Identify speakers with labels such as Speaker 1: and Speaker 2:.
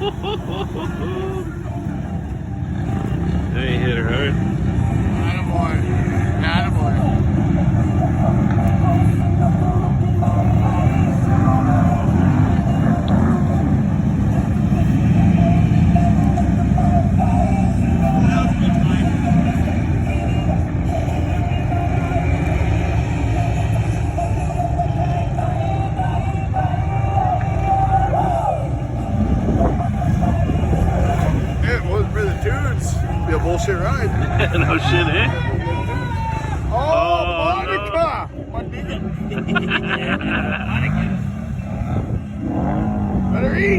Speaker 1: They hit her hard.
Speaker 2: Attaboy. Attaboy. It was for the tunes. Be a bullshit ride.
Speaker 1: No shit, eh?
Speaker 2: Oh,
Speaker 1: no.
Speaker 2: Monica! My nigga. Better eat.